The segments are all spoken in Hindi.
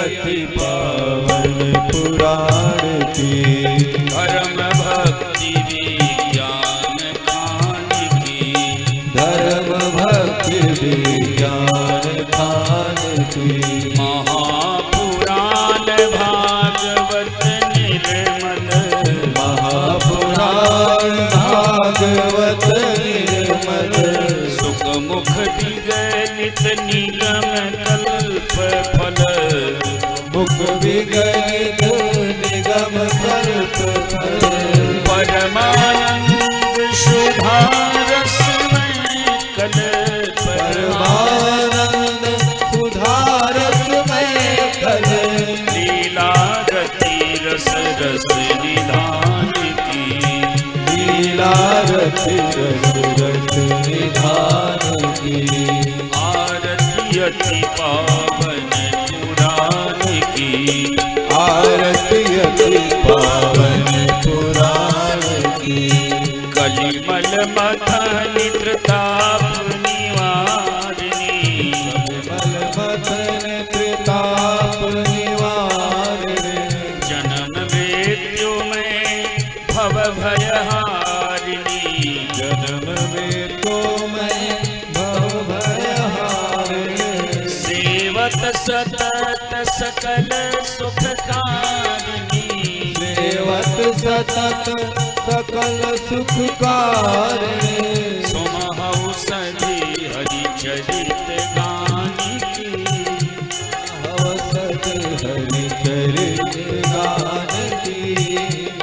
अति पावन पुराण की। धर्म भक्ति विज्ञान खान की। धर्म भक्ति विज्ञान खान की। महापुराण भागवत निर्मल। महापुराण भागवत निर्मल। सुख मुख विगलित निगम कल्प फल। मुख विगलित निगम कल्प फल। परमानंद सुधारसमय कल। परमानंद सुधारसमय कल। लीला रति रस रस निधान की। लीला रति रस रस निधान की। आरती अति पावन पुराण की। आरती अति पावन पुराण की। कलिमल मथन त्रिताप निवारिणी। कलिमल मथन त्रिताप निवारिणी। जन्म मृत्यु में भव भयहारिणी। जन्म मृत्यु में भव भयहारिणी। सेवत सतत सकल सुखकारिणी। सेवत सतत सकल सुखकारिणी। सुमहौ सधि हरि चरित गान की। अवसत हरि चरित गान की।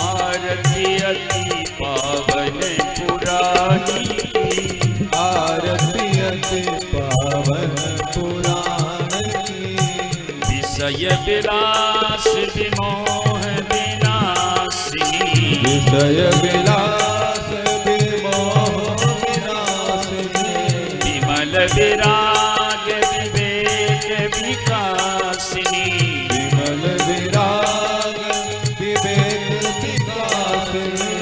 आरती अति पावन पुराणी की। आरती अति पावन पुराण की। विषय विलास विमोह विनाशिनी। विषय विलास विमोह विनाशिनी। विमल विराग विवेक विकासिनी। विमल विराग विवेक विकासिनी।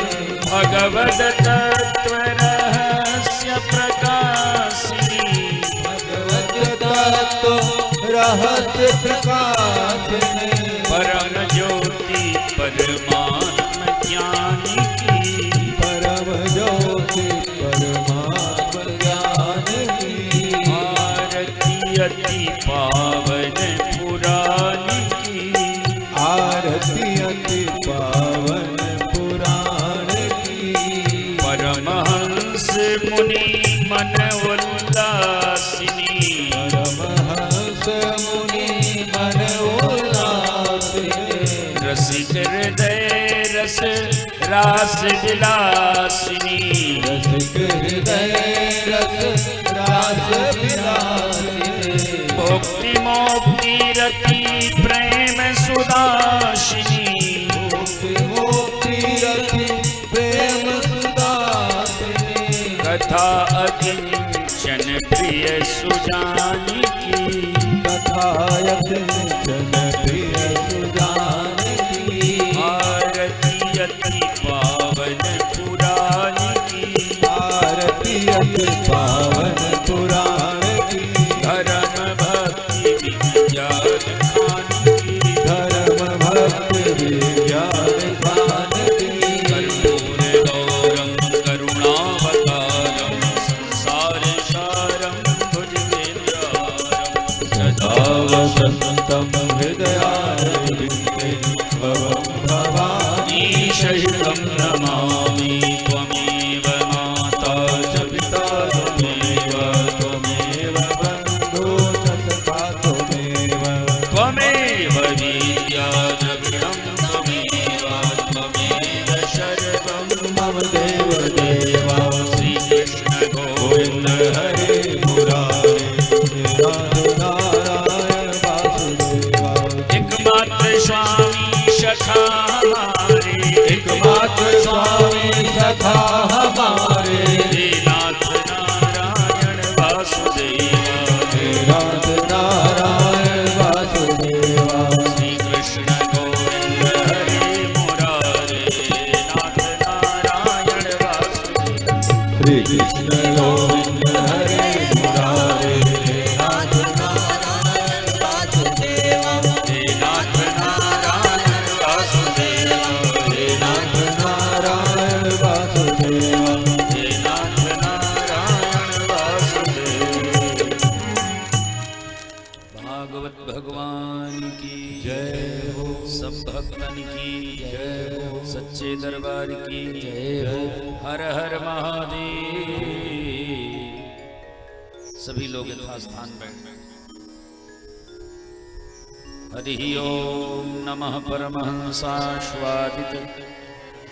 भगवद तत्व रहस्य प्रकाशिनी। भगवत तत्व रहस्य प्रकाशिनी। परम ज्योति परमात्म ज्ञान की। परम ज्योति परमात्म ज्ञान की। आरती अति पावन पुराण की। आरती अति पावन पुराण की। परमहंस मुनि मन उल्लासिनी। परमहंस मुनि मन उल्लासिनी। रसिक हृदय रस रास विलासिनी। रसिक हृदय रस रास विलासिनी। भक्ति मोक्ति रति प्रेम सुदाशिनी। मुक्ति मोक्ति रति प्रेम सुदासिनी। कथा अकिंचन प्रिय सुजानी की। कथा अकिंचन प्रिय सुजानी की। आरती अति पावन पुराण की। आरती अति पावन पुराण की। धर्म भक्ति विज्ञान खान की। धर्म भक्ति विज्ञान खान की। कर्पूर गौरम करुणावतारम संसार सारम भुजगेन्द्रारम सदा वसंतम हृदयारविन्दे भवं भवानी। ईशहितं नमामि त्वमेव माता च पिता त्वमेव। त्वमेव बन्धो च सखा त्वमेव। त्वमेव विद्या द्रविणं त्वमेव। त्वमेव शरणं मम देव देवा। श्रीकृष्ण गोविन्द हरे मुरारे नाथ नारायण वासुदेवा। एकमात्र स्वामी सखा हमारे। एकमात्र स्वामी सखा हमारे। हे नाथ नारायण वासुदेवा। हे नाथ नारायण वासुदेवा। श्री कृष्ण गोविंद हरे मुरारे। नाथ नारायण वासुदेवा। श्री कृष्ण गोविंद हरे मुरारे। हे भगवान की जय हो। सब भक्तन की जय हो। सच्चे दरबार की जय हो। हर हर महादेव। सभी लोग यथास्थान बैठ। हरि ओम नमः परमहंसास्वादित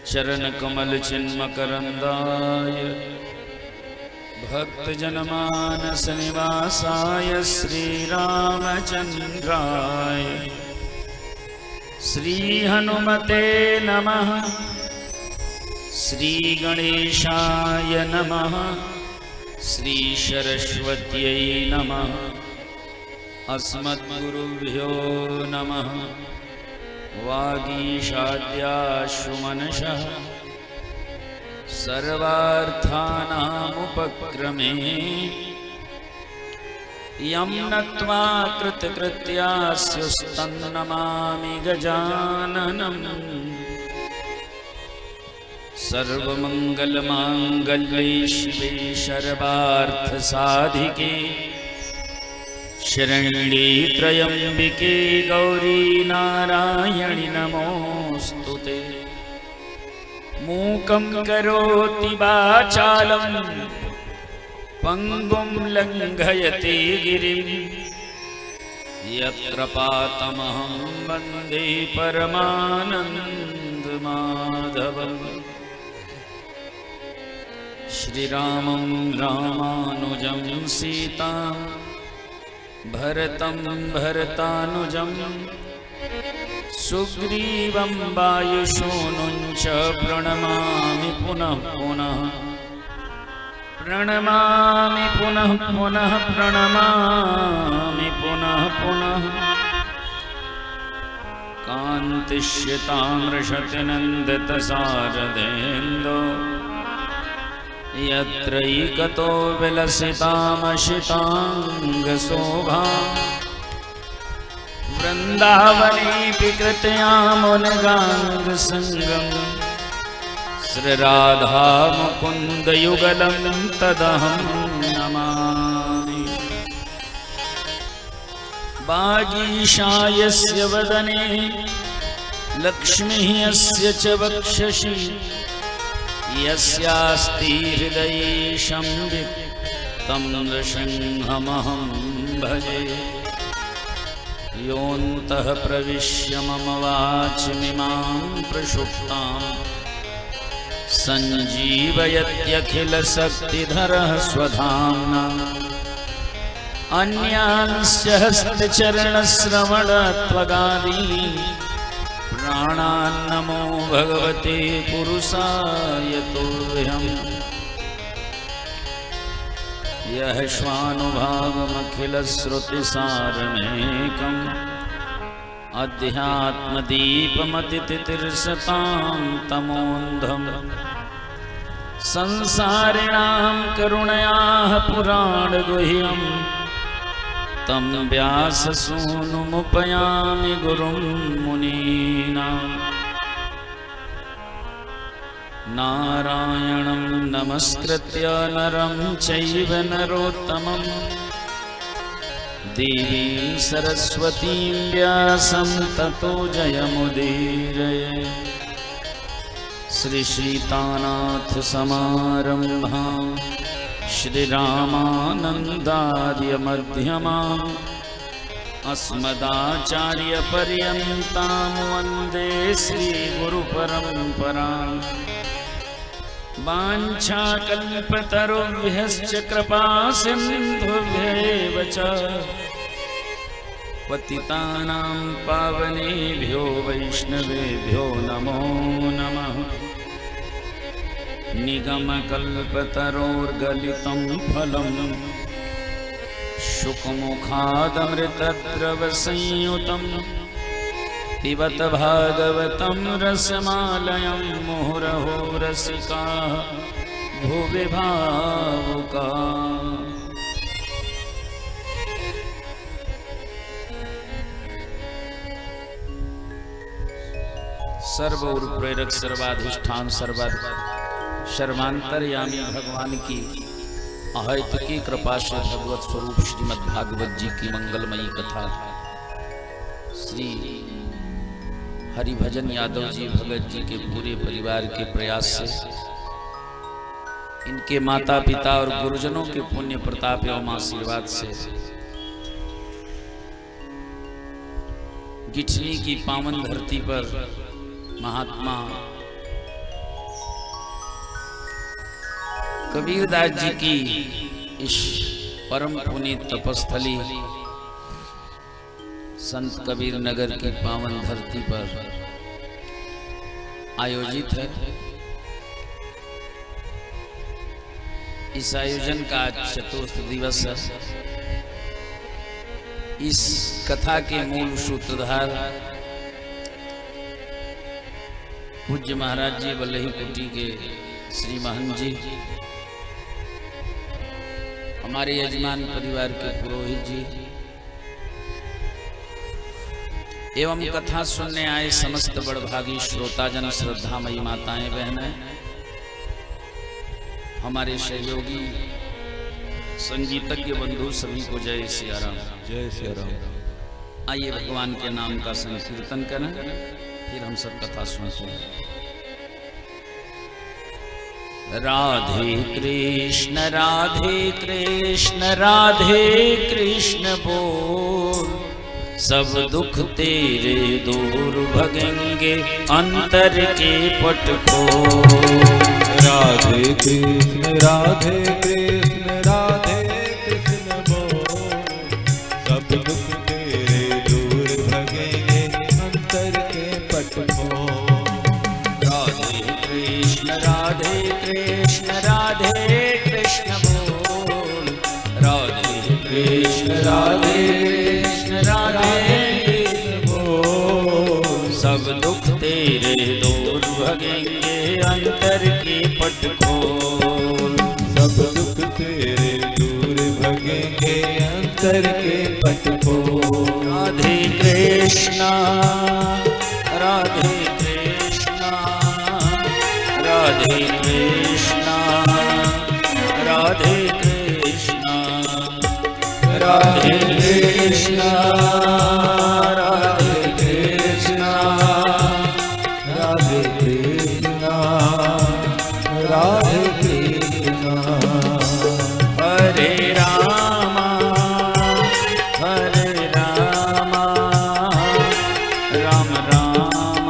चरण कमल चिन्मकरंदाय भक्त जनमानस निवासाय श्री रामचंद्राय श्री हनुमते नमः। श्री गणेशाय नमः। श्री सरस्वत्यै नमः। अस्मद्गुरुभ्यो नमः। वागीशाद्याशु मनसः सर्वार्थानामुपक्रमे यं नत्वा कृतकृत्यास्युस्तन्नमामि गजाननम्। सर्वमङ्गलमाङ्गल्ये शिवे सर्वार्थसाधिके शरण्ये त्र्यम्बिके गौरी नारायणि नमोऽस्तुते। मूकं करोति वाचालं पंगुं लंघयते गिरिं यत्र पातमहं वन्दे परमानन्दमाधवम्। श्रीरामं रामानुजं सीतां भरतं भरतानुजं सुग्रीवं वायुसूनुं च प्रणमामि पुनः पुनः। प्रणमामि पुनः पुनः। प्रणमामि पुनः पुनः। कान्तिश्यतामृषतिनन्दितसारदेन्दो यत्रैकतो विलसितामशिताङ्गशोभा वृन्दावने विकृतयामुनगाङ्गसङ्गम् श्रीराधा मुकुन्दयुगलं तदहं नमामि। वागीशायस्य वदने लक्ष्मीः यस्य च वक्षसि यस्यास्ति हृदये संवित् तं नृसिंहमहं भजे। योऽन्तः प्रविश्य मम वाचमिमां प्रसुप्तां सञ्जीवयत्यखिलशक्तिधरः स्वधाम्ना। अन्यांश्च हस्तचरणश्रवणत्वगादीन् प्राणान्नमो भगवते पुरुषाय तुभ्यम्। यः स्वानुभावमखिलश्रुतिसारमेकम् अध्यात्मदीपमतितितिर्षतां तमोऽन्धम् संसारिणां करुणयाः पुराणगुह्यम् तं व्याससूनुमुपयामि गुरुं मुनीनाम्। नारायणं नमस्कृत्य नरं चैव नरोत्तमं देवीं सरस्वतीं व्यासं ततो जयमुदीरये। श्रीसीतानाथसमारम्भां श्रीरामानन्दार्यमध्यमाम् अस्मदाचार्यपर्यन्तां वन्दे श्रीगुरुपरम्पराम्। वाञ्छाकल्पतरुभ्यश्च कृपासिन्धुभ्यैव च पतितानां पावनेभ्यो वैष्णवेभ्यो नमो नमः। निगमकल्पतरोर्गलितं फलं शुकमुखादमृतद्रवसंयुतं पिबत भागवतं रसमालयं मुहुरहो रसिकाः भुवि भावुकाः। सर्व और प्रेरक सर्वाधिष्ठान सर्वांतरयामी भगवान की अहैतुकी कृपा से भगवत स्वरूप श्रीमद् भागवत जी की मंगलमयी कथा श्री हरिभजन यादव जी भगत जी के पूरे परिवार के प्रयास से, इनके माता पिता और गुरुजनों के पुण्य प्रताप एवं आशीर्वाद से गिठनी की पावन धरती पर महात्मा कबीरदास जी की इस परम पुनीत तपस्थली संत कबीर नगर की पावन धरती पर आयोजित है। इस आयोजन का आज चतुर्थ दिवस है। इस कथा के मूल सूत्रधार पूज्य महाराज जी वल्लही कुटी के श्री महंत जी, हमारे यजमान परिवार के पुरोहित जी एवं कथा सुनने आए समस्त बड़भागी श्रोताजन, श्रद्धामयी माताएं बहनें, हमारे सहयोगी संगीतज्ञ बंधु, सभी को जय सिया राम। जय श्री राम। आइए भगवान के नाम का संकीर्तन करें, फिर हम सब कथा सुनते हैं। राधे कृष्ण राधे कृष्ण राधे कृष्ण बोल, सब दुख तेरे दूर भगेंगे अंतर के पट खोल। राधे कृष्ण राधे कृष्ण राधे कृष्ण बोल, सब दुख तेरे दूर भगेंगे अंतर के पट खोल। राधे कृष्ण राधे कृष्ण राधे कृष्ण बोल, राधे कृष्ण राधे कृष्ण राधे बोल, सब दुख तेरे दूर भगेंगे अंतर की पट खोल। सब दुख तेरे दूर भगेंगे अंतर के पट खोल। राधे कृष्ण राधे कृष्ण राधे कृष्ण राधे कृष्ण राधे कृष्ण राधे कृष्ण राधे कृष्ण राधे कृष्ण। हरे राम राम राम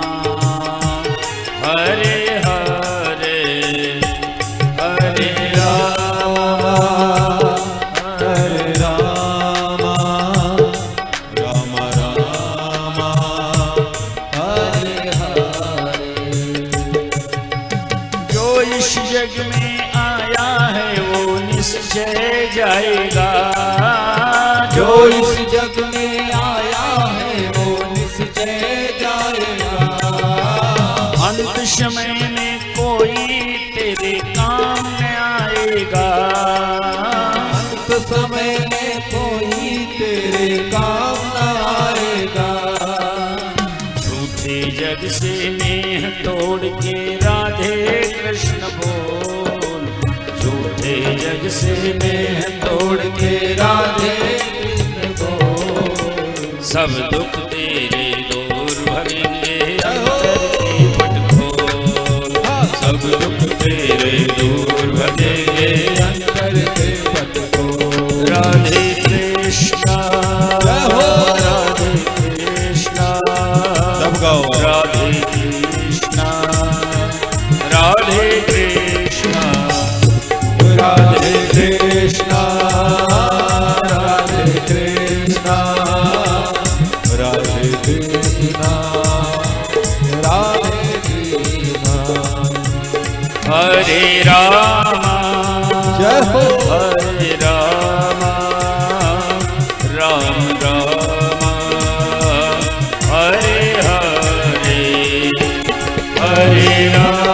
हरे हरे, हरे राम हरे राम राम राम हरे हरे। जो इस जग में आया है वो निश्चय जाएगा, जो इस जग में आया है वो निश्चय जाएगा। अंत समय में कोई तेरे काम में आएगा, अंत समय में कोई तेरे काम न आएगा। झूठे जग से नेह तोड़ के राधे कृष्ण बोल, झूठे जग से नेह तोड़ के राधे कृष्ण बोल, सब दुख तेरे दूर भगेंगे अंतर की पट खोल। सब दुख तेरे दूर भगेंगे अंतर के पट खोल। राधे कृष्ण राधे कृष्ण सब गाओ। राधे कृष्ण राधे कृष्ण राधे कृष्ण राधे कृष्ण राधे कृष्ण राधे कृष्ण। हरे राम जय हो। हरे राम राम राम हरे हरे, हरे राम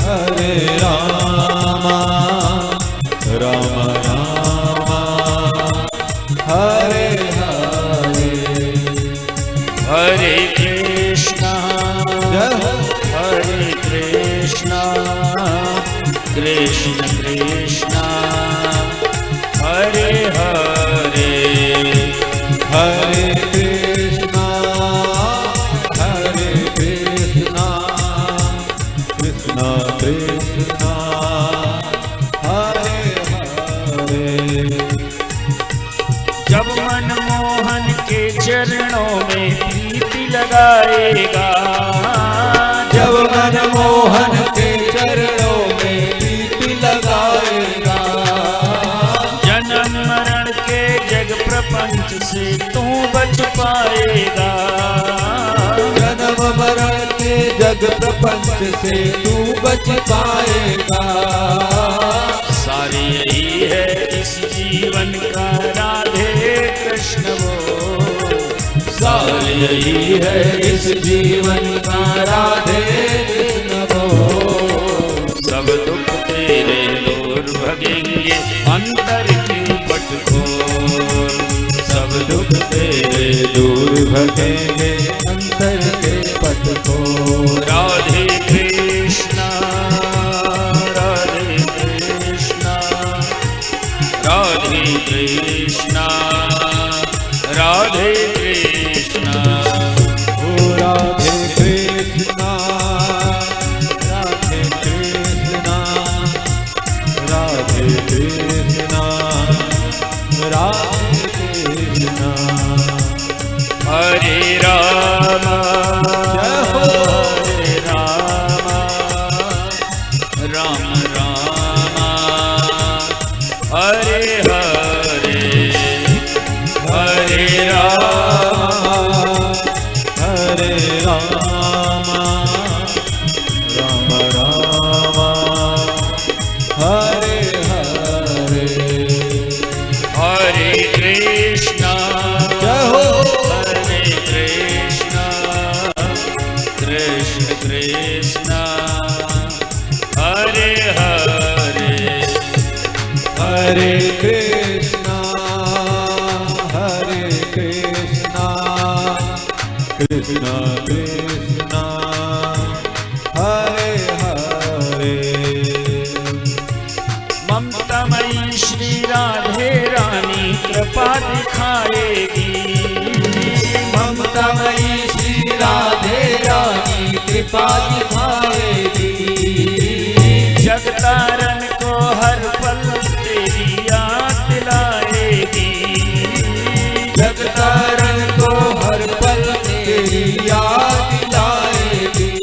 हरे राम राम राम हरे हरे। हरे कृष्ण जय हो। हरे कृष्ण कृष्ण कृष्ण हरे हरे, हरे चरणों में प्रीति लगाएगा। जब मनमोहन के चरणों में प्रीति लगाएगा। जन्म मरण के जग प्रपंच से तू बच पाएगा। जन्म मरण के जग प्रपंच से तू बच पाएगा। सारे यही है इस जीवन का राधे कृष्ण वो। सारे यही है इस जीवन का राधे कृष्ण वो। सब दुख तेरे दूर भगेंगे अंतर की पट खोल। सब दुख तेरे दूर भगेंगे अंतर के पट को। राधे कृष्णा राधे कृष्णा राधे कृष्णा राधे कृष्णा। ओ राधे कृष्णा राधे कृष्णा राधे कृष्णा राधे कृष्णा। हरे राम हरे राम राम राम हरे हरे हरे राम हरे राम राम राम हरे हरे। हरे कृष्णा जय हो। हरे कृष्णा कृष्ण कृष्णा हरे हरे हरे कृष्णा हरे कृष्णा कृष्णा कृष्णा हरे हरे। ममतामयी श्री राधे रानी कृपा दिखाएगी। ममतामयी श्री राधे रानी कृपा दिखाएगी। जगतारन को हर पल तेरी याद दिलाएगी। जगतारन को हर पल तेरी याद दिलाएगी।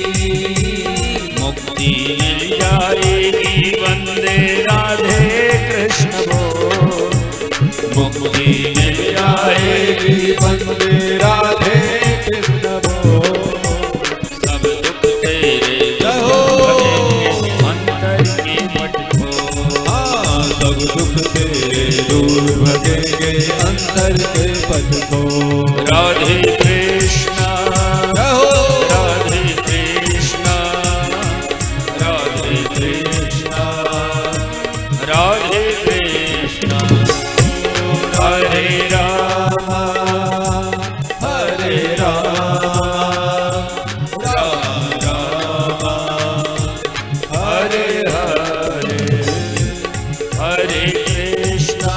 मुक्ति मिल जाएगी वंदे राधे कृष्ण वो। मुक्ति मिल जाएगी वंदे राधे कृष्ण वो। सब दुख तेरे भगेंगे अंतर के पट खोल। हाँ सब दुख तेरे दूर भगेंगे अंतर के पथ को। राधे कृष्णा राधे कृष्णा राधे कृष्णा राधे कृष्णा। हरे राम हरे राम राम राम हरे हरे हरे कृष्णा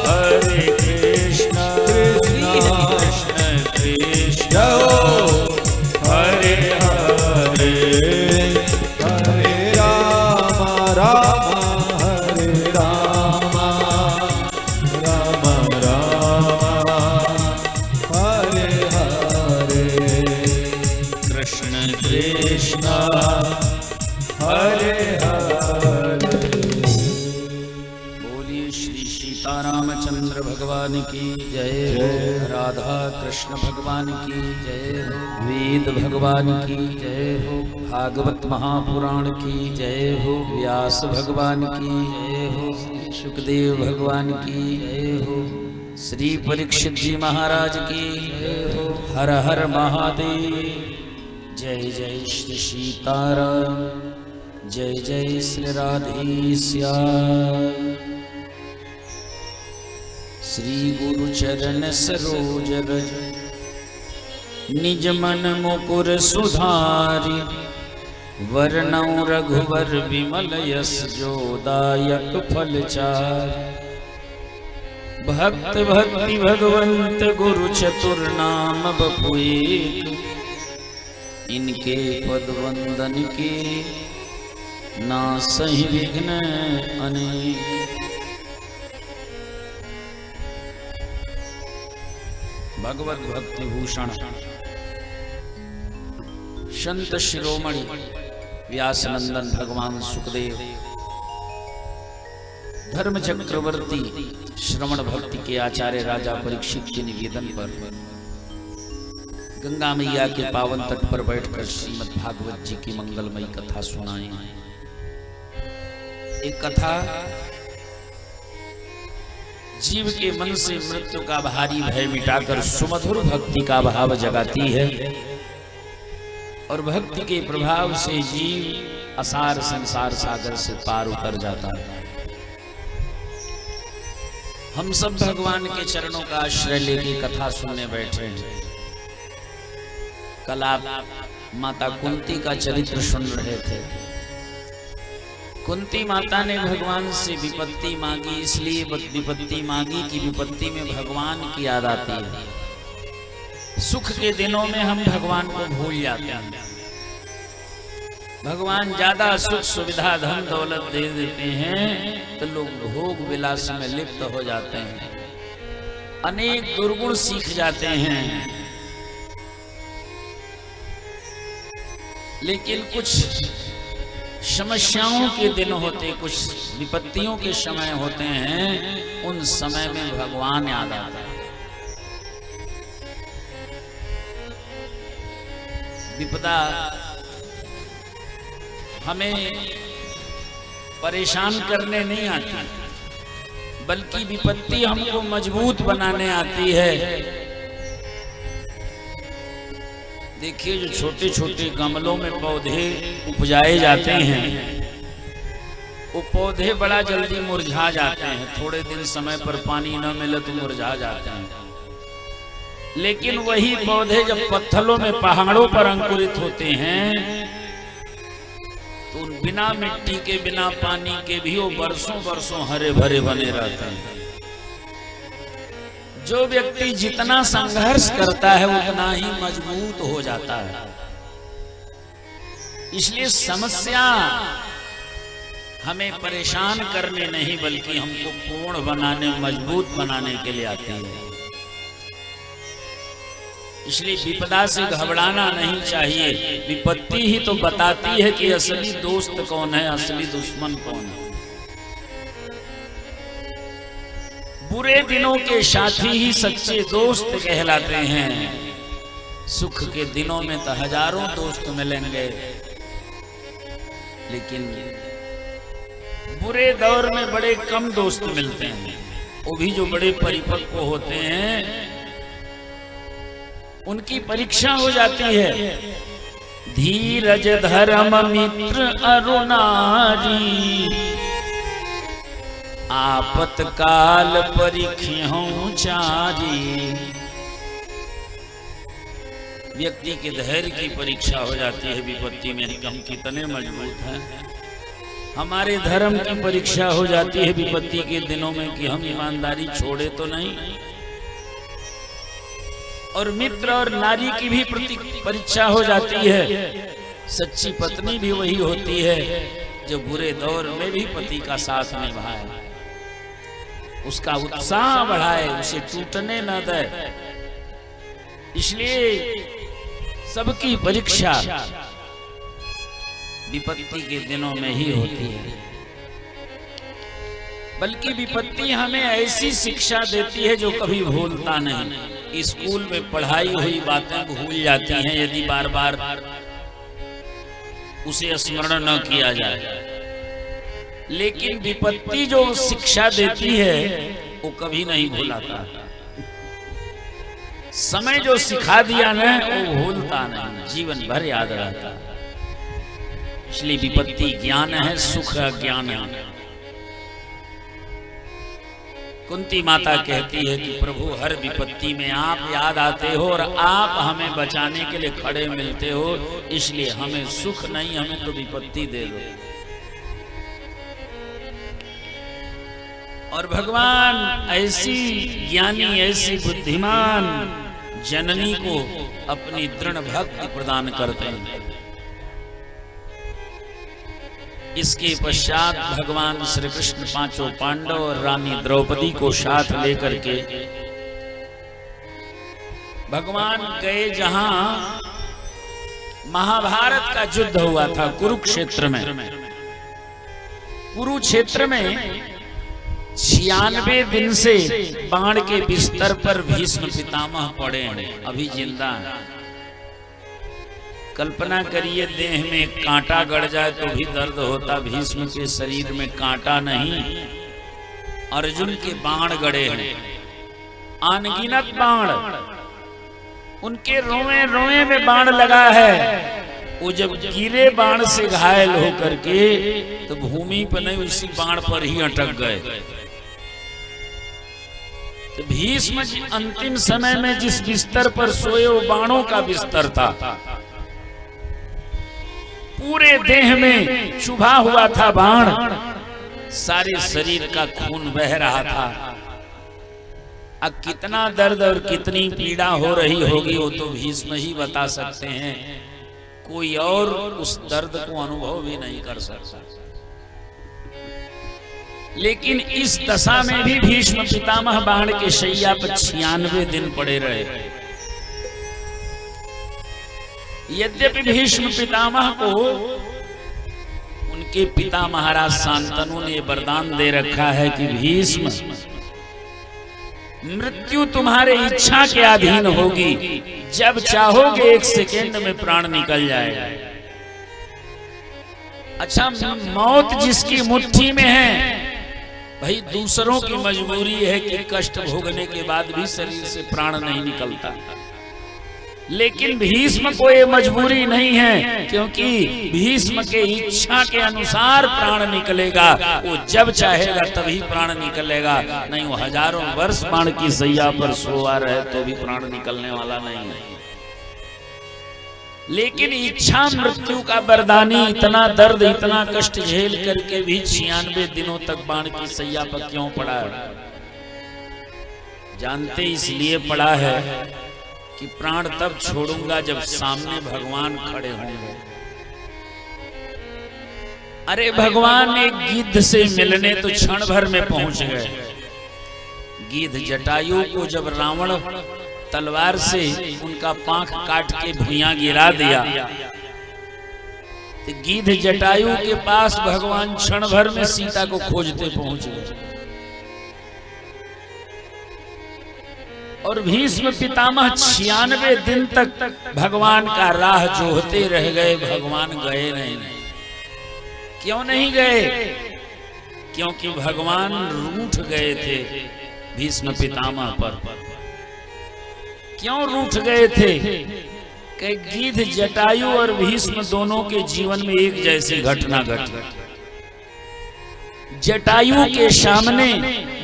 हरे कृष्णा कृष्ण कृष्ण हरे हरे हरे राम राम हरे राम राम राम हरे हरे। कृष्ण कृष्ण हरे हरे। बोलिए श्री सीतारामचंद्र भगवान की जय हो। राधा कृष्ण भगवान की जय हो। वेद भगवान की जय हो। भागवत महापुराण की जय हो। व्यास भगवान की जय हो। सुखदेव भगवान की जय हो। श्री परीक्षित जी महाराज की जय हो। हर हर महादेव। जय जय श्री सीताराम। जय जय श्री राधे श्याम। श्री गुरु चरण सरोज रज निज मन मुकुर सुधारि। वर्णौ रघुवर विमल यस जो दायक फल चारि। भक्त भक्ति भगवंत गुरु चतुर नाम बपुएक। इनके पद वंदन के नासहि विघ्न अनेक। भगवत भक्ति भूषण संत शिरोमणि व्यासनंदन भगवान सुखदेव धर्म चक्रवर्ती श्रवण भक्ति के आचार्य राजा परीक्षित के निवेदन पर गंगा मैया के पावन तट पर बैठकर श्रीमद् भागवत जी की मंगलमयी कथा सुनाएं। एक कथा जीव के मन से मृत्यु का भारी भय मिटाकर सुमधुर भक्ति का भाव जगाती है और भक्ति के प्रभाव से जीव असार संसार सागर से पार उतर जाता है। हम सब भगवान के चरणों का आश्रय लेके कथा सुनने बैठे हैं। कल आप माता कुंती का चरित्र सुन रहे थे। कुंती माता ने भगवान से विपत्ति मांगी, इसलिए विपत्ति मांगी कि विपत्ति में भगवान की याद आती है। सुख के दिनों में हम भगवान को भूल जाते हैं। भगवान ज्यादा सुख सुविधा धन दौलत दे देते हैं तो लोग भोग विलास में लिप्त हो जाते हैं, अनेक दुर्गुण सीख जाते हैं। लेकिन कुछ समस्याओं के दिन होते, कुछ विपत्तियों के समय होते हैं, उन समय में भगवान याद आता है। विपदा हमें परेशान करने नहीं आती, बल्कि विपत्ति हमको मजबूत बनाने आती है। देखिए, जो छोटे छोटे गमलों में पौधे उपजाए जाते हैं, वो पौधे बड़ा जल्दी मुरझा जाते हैं। थोड़े दिन समय पर पानी न मिले तो मुरझा जाते हैं। लेकिन वही पौधे जब पत्थरों में, पहाड़ों पर अंकुरित होते हैं तो बिना मिट्टी के, बिना पानी के भी वो वर्षों वर्षों हरे भरे बने रहते हैं। जो व्यक्ति जितना संघर्ष करता है उतना ही मजबूत हो जाता है। इसलिए समस्या हमें परेशान करने नहीं, बल्कि हमको पूर्ण बनाने, मजबूत बनाने के लिए आती है। इसलिए विपदा से घबराना नहीं चाहिए। विपत्ति ही तो बताती है कि असली दोस्त कौन है, असली दुश्मन कौन है। बुरे दिनों के साथी ही सच्चे दोस्त कहलाते हैं। सुख के दिनों में तो हजारों दोस्त मिलेंगे, लेकिन बुरे दौर में बड़े कम दोस्त मिलते हैं। वो भी जो बड़े परिपक्व होते हैं, उनकी परीक्षा हो जाती है। धीरज धर्म मित्र अरुणारी, आपतकाल परिख्यों चारी। व्यक्ति के धैर्य की परीक्षा हो जाती है विपत्ति में, हम कितने मजबूत हैं। हमारे धर्म की परीक्षा हो जाती है विपत्ति के दिनों में कि हम ईमानदारी छोड़े तो नहीं। और मित्र और नारी की भी परीक्षा हो जाती है। सच्ची पत्नी भी वही होती है जो बुरे दौर में भी पति का साथ निभाए, उसका उत्साह बढ़ाए, उसे टूटने न दे। इसलिए सबकी परीक्षा विपत्ति के दिनों में ही होती है। बल्कि विपत्ति हमें ऐसी शिक्षा देती है जो कभी भूलता नहीं। स्कूल में पढ़ाई हुई बातें भूल जाती हैं यदि बार बार उसे स्मरण न किया जाए। लेकिन विपत्ति जो शिक्षा देती है वो कभी नहीं भूलाता। समय जो सिखा दिया ना वो भूलता नहीं, जीवन भर याद रहता। इसलिए विपत्ति ज्ञान है, सुख ज्ञान है। कुंती माता कहती है कि प्रभु, हर विपत्ति में आप याद आते हो और आप हमें बचाने के लिए खड़े मिलते हो, इसलिए हमें सुख नहीं, हमें तो विपत्ति दे दो। और भगवान ऐसी ज्ञानी, ऐसी बुद्धिमान जननी को अपनी दृढ़ भक्ति प्रदान करते हैं। इसके पश्चात भगवान श्री कृष्ण पांचों पांडव और रानी द्रौपदी को साथ लेकर के भगवान गए जहां महाभारत का युद्ध हुआ था, कुरुक्षेत्र में। कुरुक्षेत्र में 96 दिन से बाण के बिस्तर पर भीष्म पितामह पड़े हैं, अभी जिंदा हैं। कल्पना करिए, देह में कांटा गड़ जाए तो भी दर्द होता, भीष्म के शरीर में कांटा नहीं, अर्जुन के बाण गड़े हैं, अनगिनत बाण, उनके रोए रोए में बाण लगा है। वो जब गिरे बाण से घायल होकर के तो भूमि पर नहीं, उसी बाण पर ही अटक गए। तो भीष्म जी अंतिम समय में जिस बिस्तर पर सोए वो बाणों का बिस्तर था, पूरे देह में चुभा हुआ था बाण, सारे शरीर का खून बह रहा था। अब कितना दर्द और कितनी पीड़ा हो रही होगी वो तो भीष्म ही बता सकते हैं, कोई और उस दर्द को अनुभव भी नहीं कर सकता। लेकिन इस दशा में भी भीष्म पितामह बाण के शैया पर 96 दिन पड़े रहे। यद्यपि भीष्म पितामह को उनके पिता महाराज शांतनु ने वरदान दे रखा है कि भीष्म, मृत्यु तुम्हारे इच्छा के अधीन होगी, जब चाहोगे 1 सेकेंड में प्राण निकल जाएगा। अच्छा, मौत जिसकी मुट्ठी में है, भाई दूसरों की मजबूरी है कि कष्ट भोगने के बाद भी शरीर से प्राण नहीं निकलता, लेकिन भीष्म को ये मजबूरी नहीं है, क्योंकि भीष्म के इच्छा के अनुसार प्राण निकलेगा। वो जब चाहेगा तभी प्राण निकलेगा, नहीं वो हजारों वर्ष बाण की सैया पर सोआ रहे तो भी प्राण निकलने वाला नहीं है। लेकिन इच्छा मृत्यु का वरदानी इतना दर्द, इतना कष्ट झेल करके भी 96 दिनों तक बाण की सैया पर क्यों पड़ा है? जानते इसलिए पड़ा है कि प्राण तब छोड़ूंगा जब सामने भगवान खड़े होंगे। अरे भगवान एक गिद्ध से मिलने तो क्षण भर में पहुंच गए। गिद्ध जटायु को जब रावण तलवार से उनका पांख काट के भुइयां गिरा दिया, तो गिद्ध जटायु के पास भगवान क्षण भर में सीता को खोजते पहुंच गए। और भीष्म पितामह 96 दिन तक भगवान का राह जोहते रह गए, भगवान गए नहीं। क्यों नहीं गए? क्योंकि भगवान रूठ गए थे भीष्म पितामह पर। क्यों रूठ गए थे? कि गिद्ध जटायु और भीष्म दोनों के जीवन में एक जैसी घटना घटी। जटायु के सामने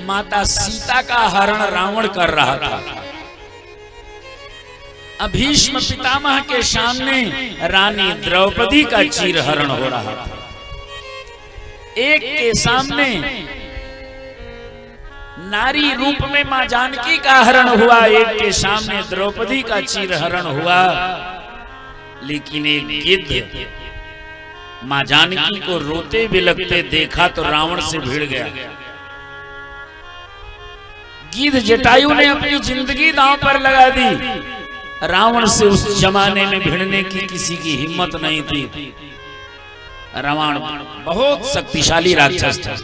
माता सीता का हरण रावण कर रहा था, भीष्म पितामह के सामने रानी द्रौपदी का चीरहरण हो रहा था। एक के सामने नारी रूप में मां जानकी का हरण हुआ, एक के सामने द्रौपदी का चीरहरण हुआ। लेकिन एक गिद्ध मां जानकी को रोते बिलखते देखा तो रावण से भिड़ गया। गिद्ध जटायु ने अपनी जिंदगी दांव पर लगा दी। रावण से उस जमाने में भिड़ने की किसी की हिम्मत नहीं थी। रावण बहुत शक्तिशाली राक्षस था।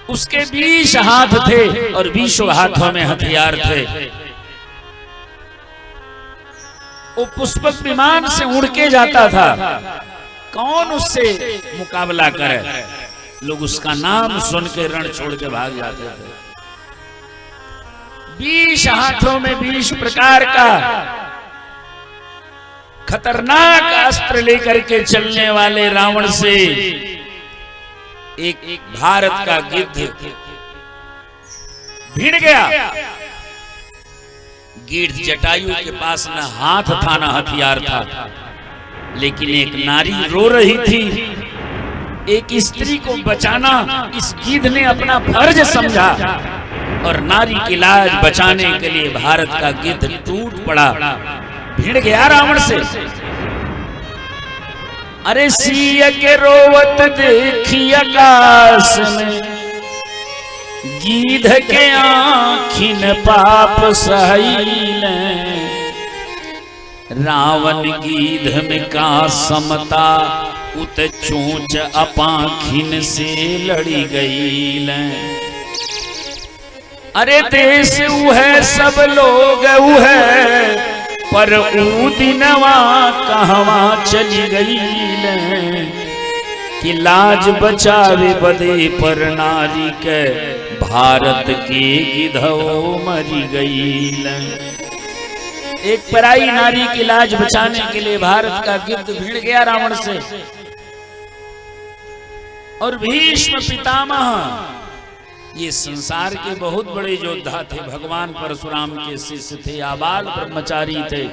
उसके 20 हाथ थे और 20 हाथों में हथियार थे। वो पुष्पक विमान से उड़ के जाता था। कौन उससे मुकाबला करे? लोग उसका नाम सुन के रण छोड़ के भाग जाते थे। 20 हाथों में 20 प्रकार का खतरनाक अस्त्र लेकर के चलने वाले रावण से एक भारत का गिद्ध भिड़ गया। गिद्ध जटायु के पास न हाथ था न हथियार था, लेकिन एक नारी रो रही थी। एक स्त्री को बचाना इस गिद्ध ने अपना फर्ज समझा और नारी की लाज बचाने के लिए भारत का गिद्ध टूट पड़ा, भिड़ गया रावण से। अरे सिया के रोवत देखी आकाश में, गिद्ध के आँखिन पाप सहीले। रावण गीध में का समता उत चोंच अपाखिन से लड़ी गई। अरे देश है सब लोग है पर ऊ दिनवा कहवा चली गई कि लाज बचावे बदे पर नारी के भारत के गिधो मरी गई। एक पराई नारी की लाज बचाने के लिए भारत का गिद्ध भिड़ गया रावण से। और भीष्म पितामह ये संसार के बहुत बड़े योद्धा थे, भगवान परशुराम के शिष्य थे, आबाल ब्रह्मचारी थे,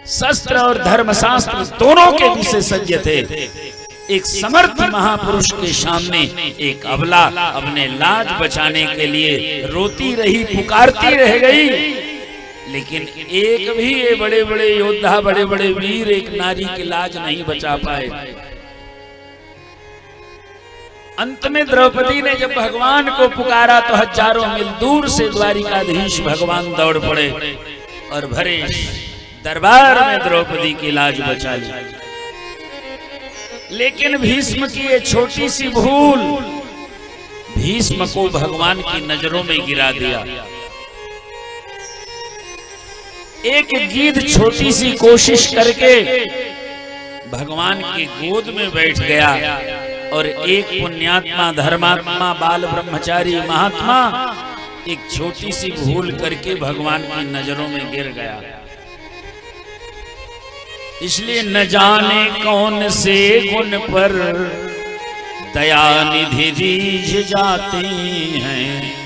शस्त्र और धर्मशास्त्र दोनों के विशेषज्ञ थे। एक समर्थ महापुरुष के सामने एक अबला अपने लाज बचाने के लिए रोती रही, पुकारती रह गई। लेकिन एक भी ये बड़े बड़े योद्धा, बड़े बड़े वीर एक नारी की लाज नहीं बचा पाए। अंत में द्रौपदी ने जब भगवान को पुकारा तो हजारों मील दूर से द्वारिकाधीश भगवान दौड़ पड़े और भरे दरबार में द्रौपदी की लाज बचा ली। लेकिन भीष्म की ये छोटी सी भूल भीष्म को भगवान की नजरों में गिरा दिया। एक गीध छोटी सी कोशिश करके भगवान की गोद में बैठ गया और एक पुण्यात्मा, धर्मात्मा, बाल ब्रह्मचारी महात्मा एक छोटी सी भूल करके भगवान की नजरों में गिर गया। इसलिए न जाने कौन से गुण पर दया निधि रीझ जाते हैं।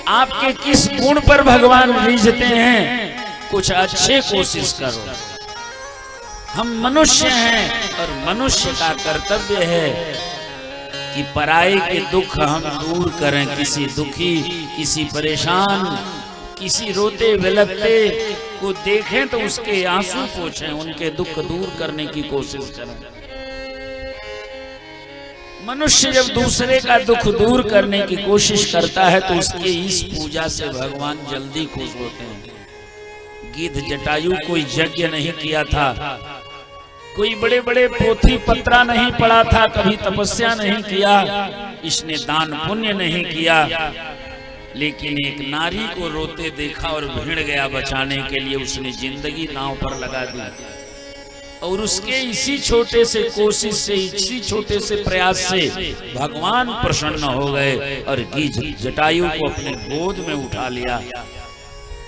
आपके किस गुण पर भगवान रीझते हैं? कुछ अच्छे कोशिश करो। हम मनुष्य हैं और मनुष्य का कर्तव्य है कि पराये के दुख हम दूर करें। किसी दुखी, किसी परेशान, किसी रोते बिलखते को देखें तो उसके आंसू पोंछें, उनके दुख दूर करने की कोशिश करें। मनुष्य जब दूसरे का दुख दूर करने की कोशिश करता है तो उसके इस पूजा से भगवान जल्दी खुश होते हैं। गिद्ध जटायु कोई यज्ञ नहीं किया था, कोई बड़े बड़े पोथी पत्रा नहीं पढ़ा था, कभी तपस्या नहीं किया, इसने दान पुण्य नहीं किया। लेकिन एक नारी को रोते देखा और भिड़ गया बचाने के लिए। उसने जिंदगी नाव पर लगा दी और उसके इसी छोटे से कोशिश से, इसी छोटे से प्रयास से भगवान प्रसन्न हो गए और गिद्ध जटायु को अपने गोद में उठा लिया।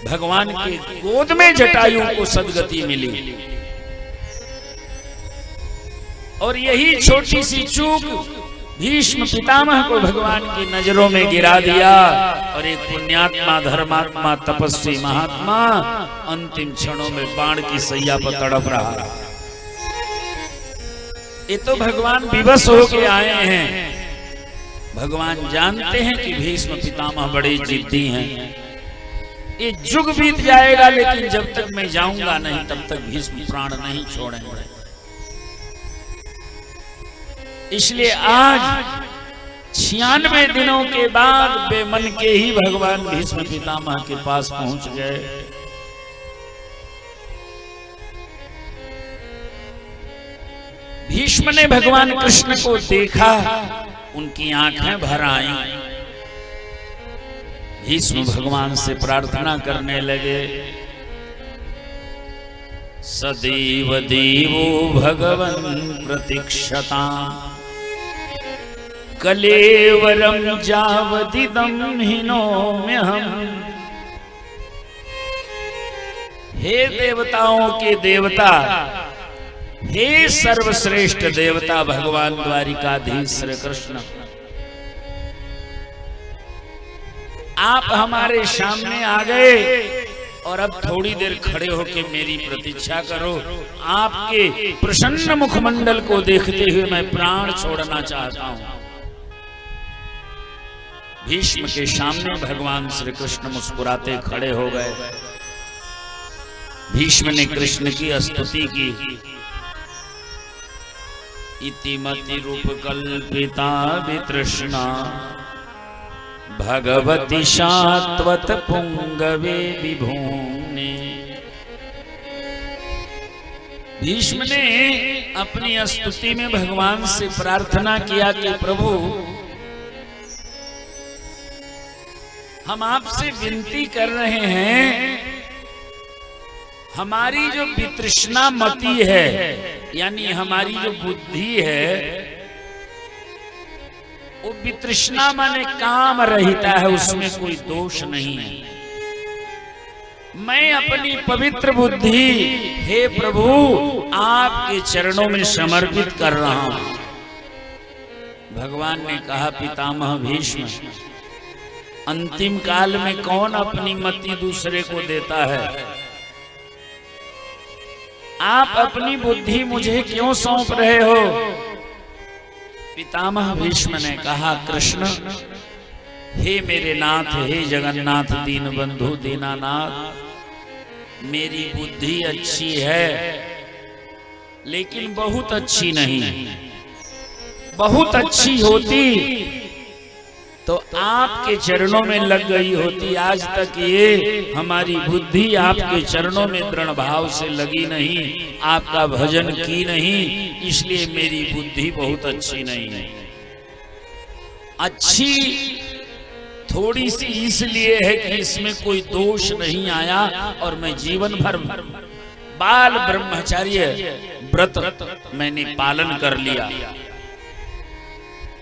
भगवान के गोद में जटायु को सदगति मिली। और यही छोटी सी चूक भीष्म पितामह को भगवान की नजरों में गिरा दिया और एक पुण्यात्मा, धर्मात्मा, तपस्वी महात्मा अंतिम क्षणों में बाण की सैया पर तड़प रहा। ये तो भगवान विवश होके आए हैं। भगवान जानते हैं कि भीष्म पितामह बड़े जिद्दी हैं। ये युग बीत जाएगा लेकिन जब तक मैं जाऊंगा नहीं तब तक भीष्म प्राण नहीं छोड़ेंगे। इसलिए आज 96 दिनों के बाद बेमन के ही भगवान भीष्म पितामह के पास पहुंच गए। भीष्म ने भगवान कृष्ण को देखा, उनकी आंखें भर आईं। भीष्म भगवान से प्रार्थना करने लगे, सदैव देवो भगवन् प्रतीक्षता कलेवरम जावदिदं हिनोम्यहम्। हे देवताओं के देवता, हे सर्वश्रेष्ठ देवता भगवान द्वारिकाधीश श्री कृष्ण, आप हमारे सामने आ गए और अब थोड़ी देर खड़े होकर मेरी प्रतीक्षा करो। आपके प्रसन्न मुखमंडल को देखते हुए मैं प्राण छोड़ना चाहता हूं। भीष्म के सामने भगवान श्री कृष्ण मुस्कुराते खड़े हो गए। भीष्म ने कृष्ण की स्तुति की। इतिमति रूप कल्पिता वितृष्णा भगवती शाश्वत पुंगवे विभूने भीष्म ने अपनी स्तुति में भगवान से प्रार्थना किया कि प्रभु, हम आपसे विनती कर रहे हैं, हमारी जो वितृष्णा मति है, यानी हमारी जो बुद्धि है, वो वितृष्णा माने काम रहता है, उसमें कोई दोष नहीं है। मैं अपनी पवित्र बुद्धि हे प्रभु आपके चरणों में समर्पित कर रहा हूं। भगवान ने कहा, पितामह भीष्म, अंतिम काल में कौन अपनी मति दूसरे को देता है? आप अपनी बुद्धि मुझे क्यों सौंप रहे हो? पितामह भीष्म ने कहा, कृष्ण, हे मेरे नाथ, हे जगन्नाथ दीन बंधु दीनानाथ, मेरी बुद्धि अच्छी है लेकिन बहुत अच्छी नहीं। बहुत अच्छी होती तो आपके चरणों में लग गई होती। आज तक ये हमारी बुद्धि आपके चरणों में दृढ़ भाव से लगी नहीं, आपका भजन की नहीं, इसलिए मेरी बुद्धि बहुत अच्छी नहीं है। अच्छी थोड़ी सी इसलिए है कि इसमें कोई दोष नहीं आया और मैं जीवन भर बाल ब्रह्मचार्य व्रत मैंने पालन कर लिया,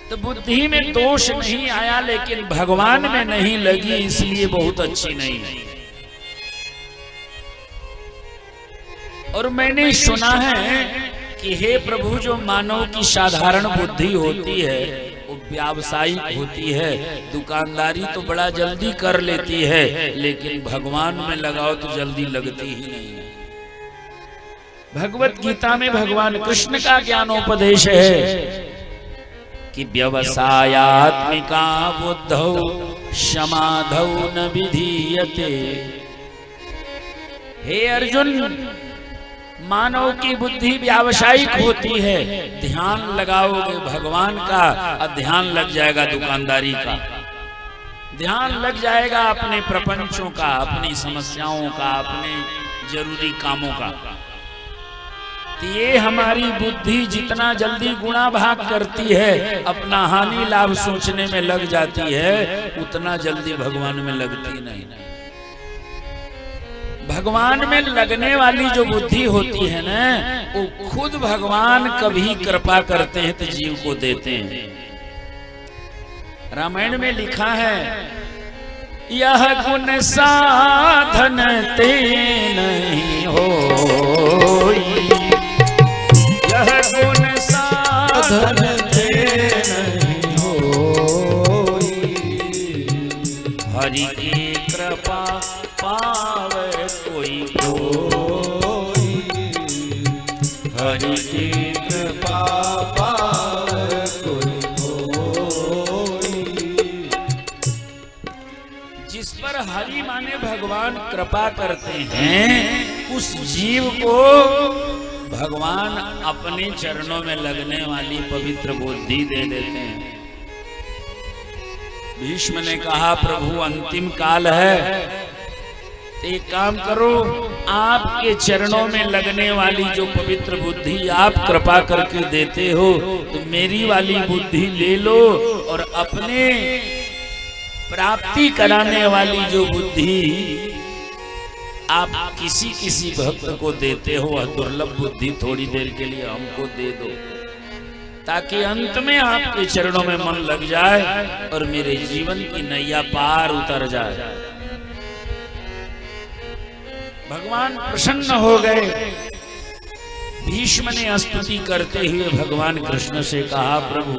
तो बुद्धि में दोष नहीं आया, लेकिन भगवान में नहीं लगी, इसलिए बहुत अच्छी नहीं है। और मैंने सुना है कि हे प्रभु, जो मानव की साधारण बुद्धि होती है वो व्यावसायिक होती है, दुकानदारी तो बड़ा जल्दी कर लेती है, लेकिन भगवान में लगाओ तो जल्दी लगती ही नहीं है। भगवत गीता में भगवान कृष्ण का ज्ञानोपदेश है कि व्यवसायात्मिका बुद्धौ समाधौ न विधीयते। हे अर्जुन, मानव की बुद्धि व्यावसायिक होती है, ध्यान लगाओगे भगवान का और ध्यान लग जाएगा दुकानदारी का, ध्यान लग जाएगा अपने प्रपंचों का, अपनी समस्याओं का, अपने जरूरी कामों का। तो ये हमारी बुद्धि जितना जल्दी गुणा भाग करती है, अपना हानि लाभ सोचने में लग जाती है, उतना जल्दी भगवान में लगती नहीं। भगवान में लगने वाली जो बुद्धि होती है ना, वो खुद भगवान कभी कृपा करते हैं तो जीव को देते हैं। रामायण में लिखा है, यह गुण साधन ते नहीं होई, यह गुण साधन ते नहीं होई, हरि की कृपा पावे कोई कोई, हरि की कृपा पावे कोई कोई। जिस पर हरि माने भगवान कृपा करते हैं, उस जीव को भगवान अपने चरणों में लगने वाली पवित्र बुद्धि दे देते हैं। भीष्म ने कहा, प्रभु अंतिम काल है, एक काम करो, आपके चरणों में लगने वाली जो पवित्र बुद्धि आप कृपा करके देते हो, तो मेरी वाली बुद्धि ले लो और अपने प्राप्ति कराने वाली जो बुद्धि आप किसी किसी भक्त को देते हो, वह दुर्लभ बुद्धि थोड़ी देर के लिए हमको दे दो, ताकि अंत में आपके चरणों में मन लग जाए और मेरे जीवन की नैया पार उतर जाए। भगवान प्रसन्न हो गए। भीष्म ने स्तुति करते हुए भगवान कृष्ण से कहा, प्रभु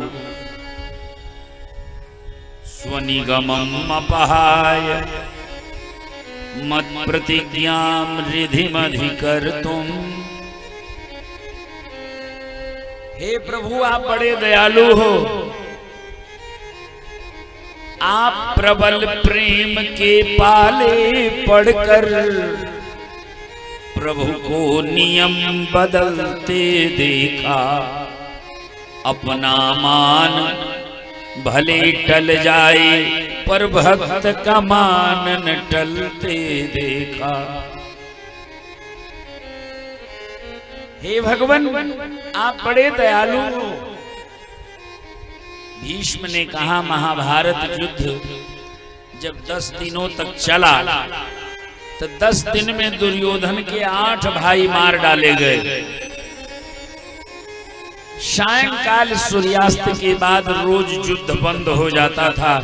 स्वनिगमम् अपहाय मत् प्रतिज्ञां रिधिमधिकर्तुम्। हे प्रभु, आप बड़े दयालु हो, आप प्रबल प्रेम के पाले पढ़कर प्रभु को नियम बदलते देखा। अपना मान भले टल जाए पर भक्त का मान न टलते देखा। हे भगवान आप बड़े दयालु हो। भीष्म ने कहा महाभारत युद्ध जब 10 दिनों तक चला तो 10 दिन में दुर्योधन के 8 भाई मार डाले गए। सायंकाल सूर्यास्त के बाद रोज युद्ध बंद हो जाता था।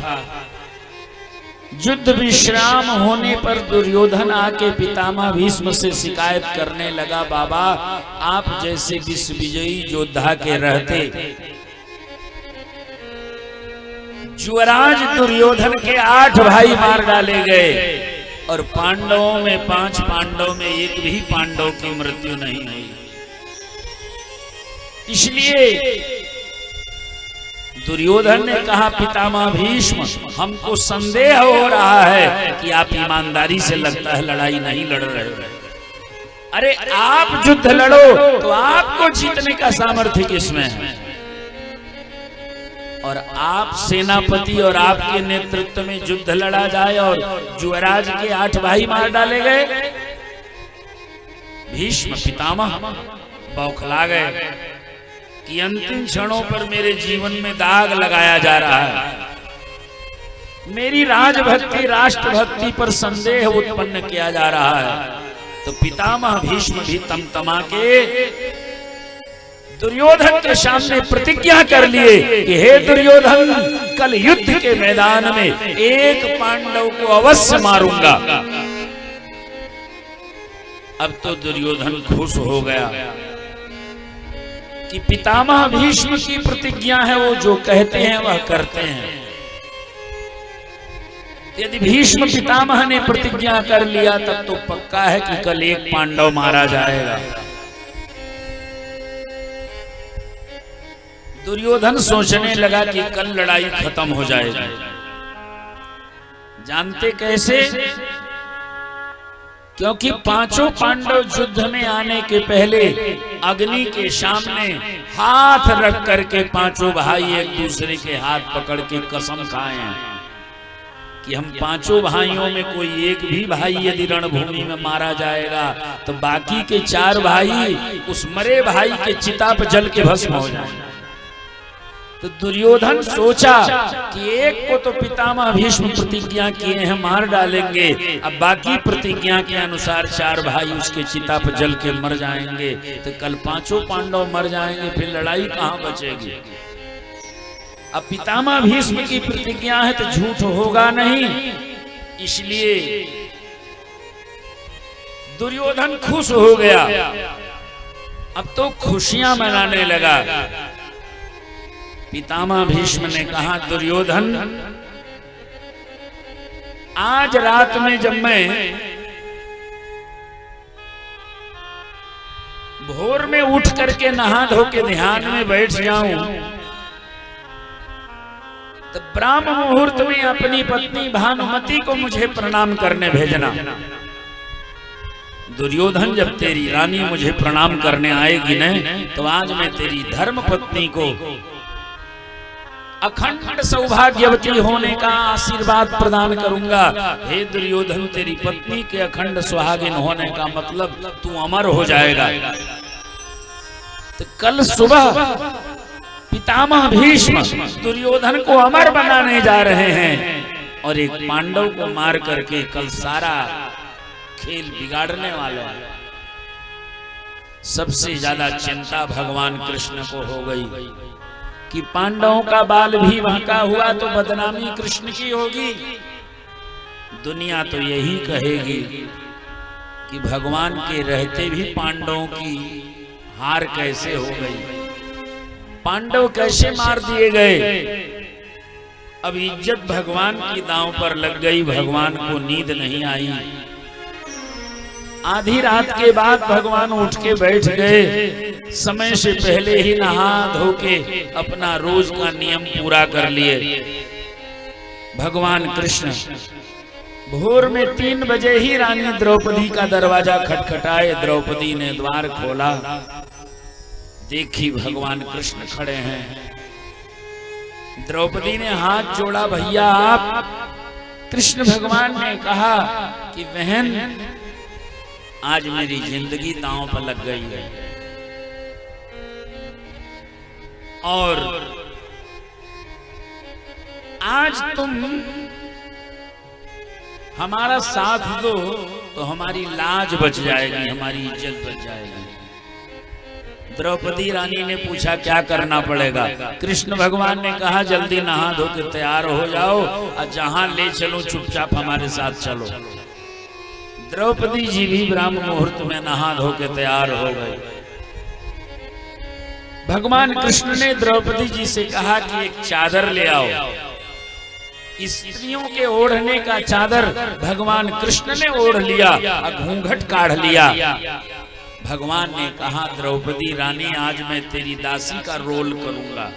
युद्ध विश्राम होने पर दुर्योधन आके पितामह भीष्म से शिकायत करने लगा, बाबा आप जैसे विश्व विजयी योद्धा के रहते युवराज दुर्योधन के 8 भाई मार डाले गए और पांडवों में 5 पांडव में एक भी पांडव की मृत्यु नहीं हुई। इसलिए दुर्योधन ने कहा पितामह भीष्म हमको संदेह हो रहा है कि आप ईमानदारी से लगता है लड़ाई नहीं लड़ रहे हो। अरे आप युद्ध लड़ो तो आपको जीतने का सामर्थ्य किसमें है? और आप सेनापति और आपके नेतृत्व में युद्ध लड़ा जाए और युवराज के 8 भाई मार डाले गए। भीष्म पितामह बौखला गए कि अंतिम क्षणों पर मेरे जीवन में दाग लगाया जा रहा है। मेरी राजभक्ति राष्ट्रभक्ति पर संदेह उत्पन्न किया जा रहा है। तो पितामह भीष्म भी तमतमा के दुर्योधन के सामने प्रतिज्ञा कर लिए कि हे दुर्योधन कल युद्ध के मैदान में एक पांडव को अवश्य मारूंगा। अब तो दुर्योधन खुश हो गया कि पितामह भीष्म की प्रतिज्ञा है, वो जो कहते हैं वह करते हैं। यदि भीष्म पितामह ने प्रतिज्ञा कर लिया तब तो पक्का है कि कल एक पांडव मारा जाएगा। दुर्योधन सोचने लगा कि कल लड़ाई खत्म हो जाएगी। जानते कैसे? क्योंकि 5 पांडव युद्ध में आने के पहले अग्नि के सामने हाथ रख करके 5 भाई एक दूसरे के हाथ पकड़ के कसम खाए हैं कि हम 5 भाइयों में कोई एक भी भाई यदि रणभूमि में मारा जाएगा तो बाकी के 4 भाई उस मरे भाई के चिता पर जल के भस्म हो जाएंगे। तो दुर्योधन सोचा कि एक को तो पितामह भीष्म प्रतिज्ञा किए हैं मार डालेंगे, अब बाकी प्रतिज्ञा के अनुसार 4 भाई उसके चिता पर जल के मर जाएंगे तो कल 5 पांडव मर जाएंगे, फिर लड़ाई कहां बचेगी। अब पितामह भीष्म की प्रतिज्ञा है तो झूठ होगा नहीं, इसलिए दुर्योधन खुश हो गया। अब तो खुशियां मनाने लगा। पितामह भीष्म ने कहा दुर्योधन आज रात में जब मैं भोर में उठ करके नहा धो के ध्यान में बैठ जाऊं तो ब्राह्म मुहूर्त में अपनी पत्नी भानुमति को मुझे प्रणाम करने भेजना। दुर्योधन जब तेरी रानी मुझे प्रणाम करने आएगी न तो आज मैं तेरी धर्म पत्नी को अखंड सौभाग्यवती होने का आशीर्वाद प्रदान करूंगा। हे दुर्योधन तेरी पत्नी के अखंड सुहागिन होने का मतलब तू अमर हो जाएगा। तो कल सुबह पितामह भीष्म दुर्योधन को अमर बनाने जा रहे हैं और एक पांडव को मार करके कल सारा खेल बिगाड़ने वाले हैं। सबसे ज्यादा चिंता भगवान कृष्ण को हो गई कि पांडवों का बाल भी बहका हुआ तो बदनामी कृष्ण की होगी। दुनिया तो यही कहेगी कि भगवान के रहते भी पांडवों की हार कैसे हो गई, पांडव कैसे मार दिए गए। अब इज्जत भगवान की दांव पर लग गई, भगवान को नींद नहीं आई। आधी रात के बाद भगवान उठ के बैठ गए, समय से पहले ही नहा धो के अपना रोज का नियम पूरा कर लिए। भगवान कृष्ण भोर में 3 बजे ही रानी द्रौपदी का दरवाजा खटखटाए। द्रौपदी ने द्वार खोला, देखी भगवान कृष्ण खड़े हैं। द्रौपदी ने हाथ जोड़ा, भैया आप। कृष्ण भगवान ने कहा कि बहन आज मेरी जिंदगी दांव पर लग गई है, और आज तुम हमारा साथ दो तो हमारी लाज बच जाएगी, हमारी इज्जत बच जाएगी। द्रौपदी रानी ने पूछा क्या करना पड़ेगा? कृष्ण भगवान ने कहा जल्दी नहा धो के तैयार हो जाओ और जहां ले चलो चुपचाप हमारे साथ चलो। द्रौपदी जी भी ब्राह्म मुहूर्त में नहा धो के तैयार हो गए। भगवान कृष्ण ने द्रौपदी जी से कहा कि एक चादर ले आओ। स्त्रियों के ओढ़ने का चादर भगवान कृष्ण ने ओढ़ लिया और घूंघट काढ़ लिया। भगवान ने कहा द्रौपदी रानी आज मैं तेरी दासी का रोल करूंगा।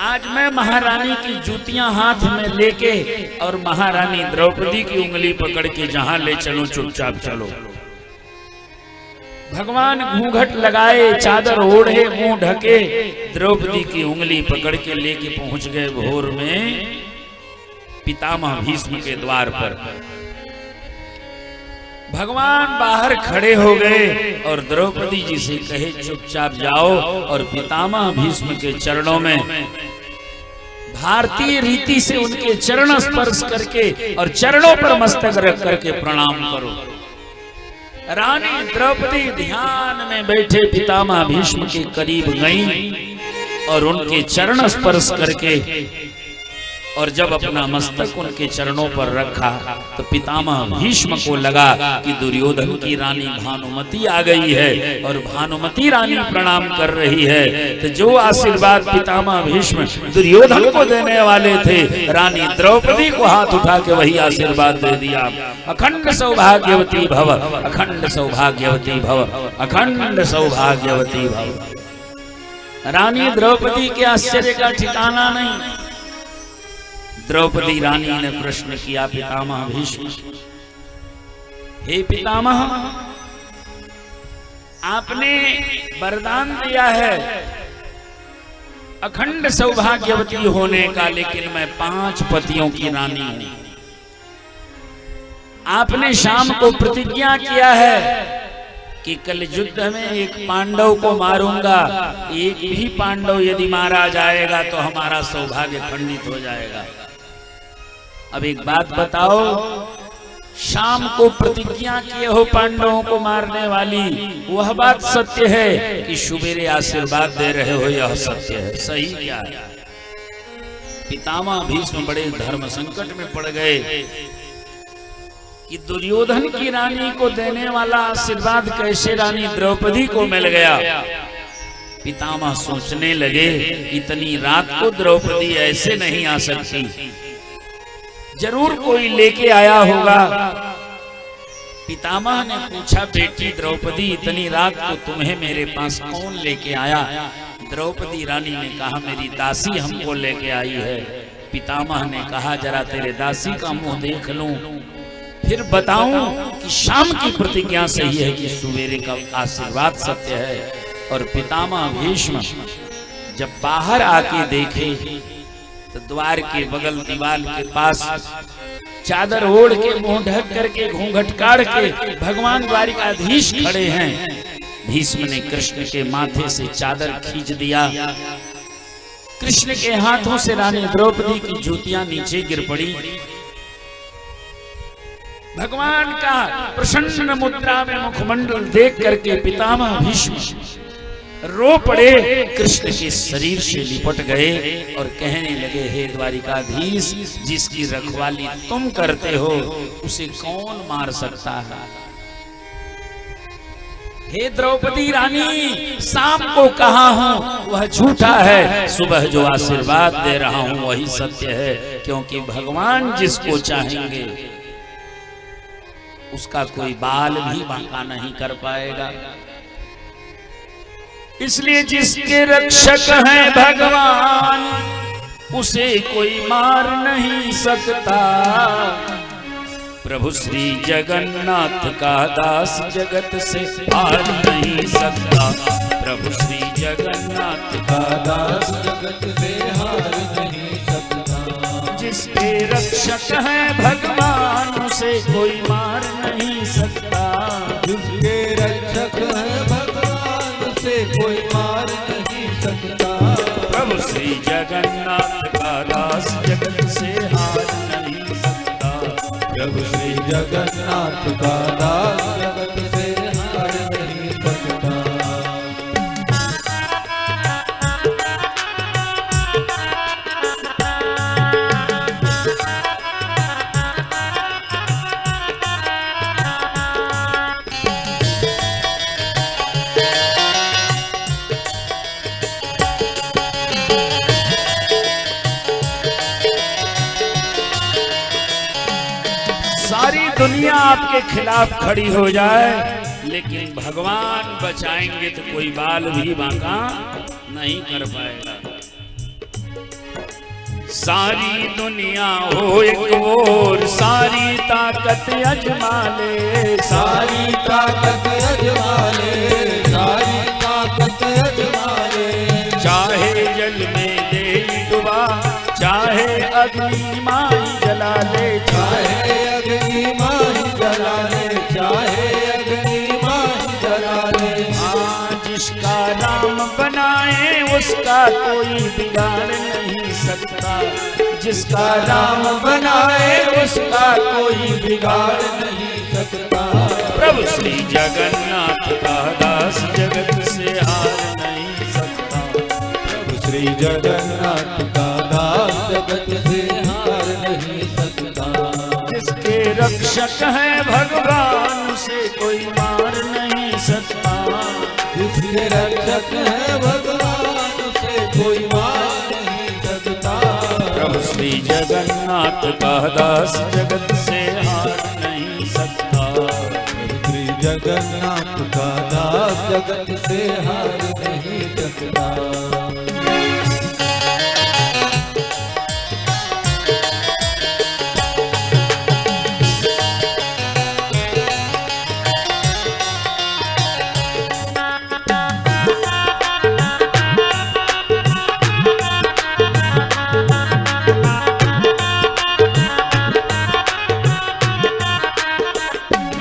आज मैं महारानी की जूतियां हाथ में लेके और महारानी द्रौपदी की उंगली पकड़ के जहां ले चलो चुपचाप चलो। भगवान घूंघट लगाए, चादर ओढ़े, मुंह ढके, द्रौपदी की उंगली पकड़ के लेके पहुंच गए भोर में पितामह भीष्म के द्वार पर। भगवान बाहर खड़े हो गए और द्रौपदी जी से कहे चुपचाप जाओ और पितामह भीष्म के चरणों में भारतीय रीति से उनके चरण स्पर्श करके और चरणों पर मस्तक रख करके प्रणाम करो। रानी द्रौपदी ध्यान में बैठे पितामह भीष्म के करीब गई और उनके चरण स्पर्श करके और जब अपना मस्तक उनके चरणों पर रखा तो पितामह भीष्म को लगा कि दुर्योधन की रानी भानुमति आ गई है और भानुमति रानी प्रणाम कर रही है। तो जो आशीर्वाद पितामह भीष्म दुर्योधन को देने वाले थे, रानी द्रौपदी को हाथ उठा के वही आशीर्वाद दे दिया। अखंड सौभाग्यवती भव, अखंड सौभाग्यवती भव, अखंड सौभाग्यवती भव। रानी द्रौपदी के आश्चर्य का ठिकाना नहीं। द्रौपदी रानी ने प्रश्न किया पितामह भीष्म, हे पितामह आपने वरदान दिया है अखंड सौभाग्यवती होने का, लेकिन मैं 5 पतियों की रानी हूं। आपने शाम को प्रतिज्ञा किया है कि कल युद्ध में एक पांडव को मारूंगा, एक भी पांडव यदि मारा जाएगा तो हमारा सौभाग्य खंडित हो जाएगा। अब एक बात बताओ, शाम को प्रतिज्ञा किए हो पांडवों को मारने वाली, वह बात सत्य है कि सुबेरे आशीर्वाद दे रहे हो यह सत्य है? सही क्या है? पितामह भीष्म बड़े धर्म संकट में पड़ गए कि दुर्योधन की रानी को देने वाला आशीर्वाद कैसे रानी द्रौपदी को मिल गया। पितामह सोचने लगे इतनी रात को द्रौपदी ऐसे नहीं आ सकती, जरूर कोई लेके आया होगा। पितामह ने पूछा बेटी द्रौपदी इतनी रात को तुम्हें मेरे पास कौन लेके आया? द्रौपदी रानी ने कहा मेरी दासी हमको लेके आई है। पितामह ने कहा जरा तेरे दासी का मुंह देख लूं, फिर बताऊं कि शाम की प्रतिज्ञा सही है कि सवेरे का आशीर्वाद सत्य है। और पितामह भीष्म जब बाहर आके देखे तो द्वार के बगल दीवार के पास चादर ओढ़ के मुंह ढक करके घूंघट काढ़ के भगवान द्वारिकाधीश खड़े हैं। भीष्म ने कृष्ण के माथे से चादर खींच दिया। कृष्ण के हाथों से रानी द्रौपदी की जूतियां नीचे गिर पड़ी। भगवान का प्रसन्न मुद्रा में मुखमंडल देख करके पितामह भीष्म रो पड़े, कृष्ण के शरीर से लिपट गए और कहने लगे हे द्वारिकाधीश, जिसकी रखवाली तुम करते हो उसे कौन मार सकता है? हे द्रौपदी रानी, शाम को कहा हूं वह झूठा है, सुबह जो आशीर्वाद दे रहा हूं वही सत्य है, क्योंकि भगवान जिसको चाहेंगे उसका कोई बाल भी बांका नहीं कर पाएगा। इसलिए जिसके रक्षक हैं भगवान उसे कोई मार नहीं सकता। प्रभु श्री जगन्नाथ का दास जगत से हार नहीं सकता। प्रभु श्री जगन्नाथ का दास जगत से हार नहीं सकता। जिसके रक्षक हैं भगवान उसे कोई मार नहीं सकता। जिसके रक्षक हैं भगवान उसे कोई मार नहीं सकता। जगन्नाथ का दास जगत से हार नहीं सकता। सारी दुनिया आपके खिलाफ खड़ी हो जाए, लेकिन भगवान बचाएंगे तो कोई बाल भी बांका नहीं कर पाएगा। सारी दुनिया हो एक ओर, सारी ताकत अजमा ले, सारी ताकत अजमा ले, सारी ताकत अजमा ले। चाहे जल में दे डुबा, चाहे अग्नि माई जला ले, चाहे अग्नि माही जला ले, चाहे अग्नि माही जला ले। जिसका राम बनाए उसका कोई बिगाड़ नहीं सकता, जिसका राम बनाए उसका कोई बिगाड़ नहीं सकता। प्रभु श्री जगन्नाथ का दास जगत से हार नहीं सकता, प्रभु श्री जगन्नाथ का दास जगत से हार नहीं सकता। जिसके रक्षक है भगवान उसे कोई मार नहीं सकता, जिसके रक्षक है भगवान उसे कोई मार नहीं सकता। प्रभु श्री जगन्नाथ का दास जगत से हार नहीं सकता, प्रभु श्री जगन्नाथ का दास जगत से हार नहीं सकता।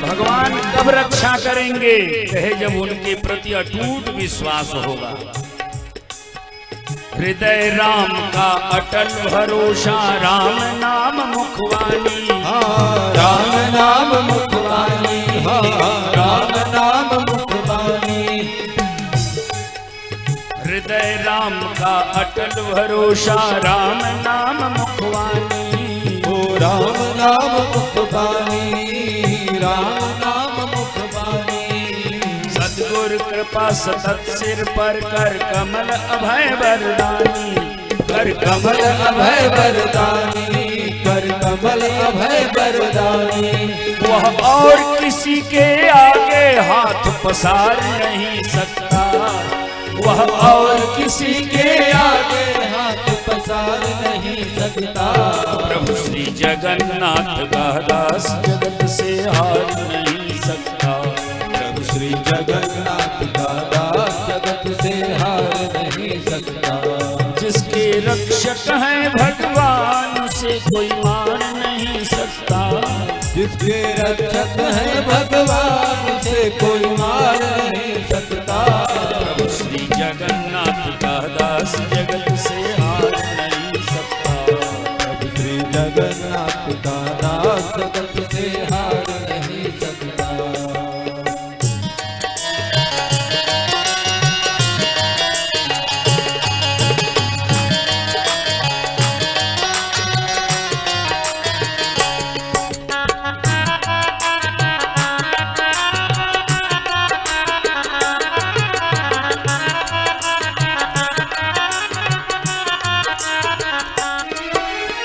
भगवान कब रक्षा करेंगे? कहे जब उनके प्रति अटूट विश्वास होगा। हृदय राम का अटल भरोसा, राम नाम मुखवाणी, राम नाम मुखवाणी, राम नाम मुखवाणी। हृदय राम का अटल भरोसा, राम नाम मुखवाणी, ओ राम नाम मुखवाणी, राम नाम मुखवाणी। सद्गुरु कृपा सतत सिर पर कर कमल अभय वरदानी, कर कमल अभय वरदानी, कर कमल अभय वरदानी। वह और किसी के आगे हाथ पसार नहीं सकता, वह और किसी के आगे हाथ पसार नहीं सकता। प्रभु श्री जगन्नाथ का दास जगत से हार नहीं सकता, प्रभु श्री जगन्नाथ का दास जगत से हार नहीं सकता। जिसके रक्षक है भगवान उसे कोई मार नहीं सकता, जिसके रक्षक है भगवान उसे कोई मार नहीं सकता। प्रभु श्री जगन्नाथ का दास जगत से हार नहीं सकता, प्रभु श्री जगन्नाथ का दास जगत से हार नहीं सकता।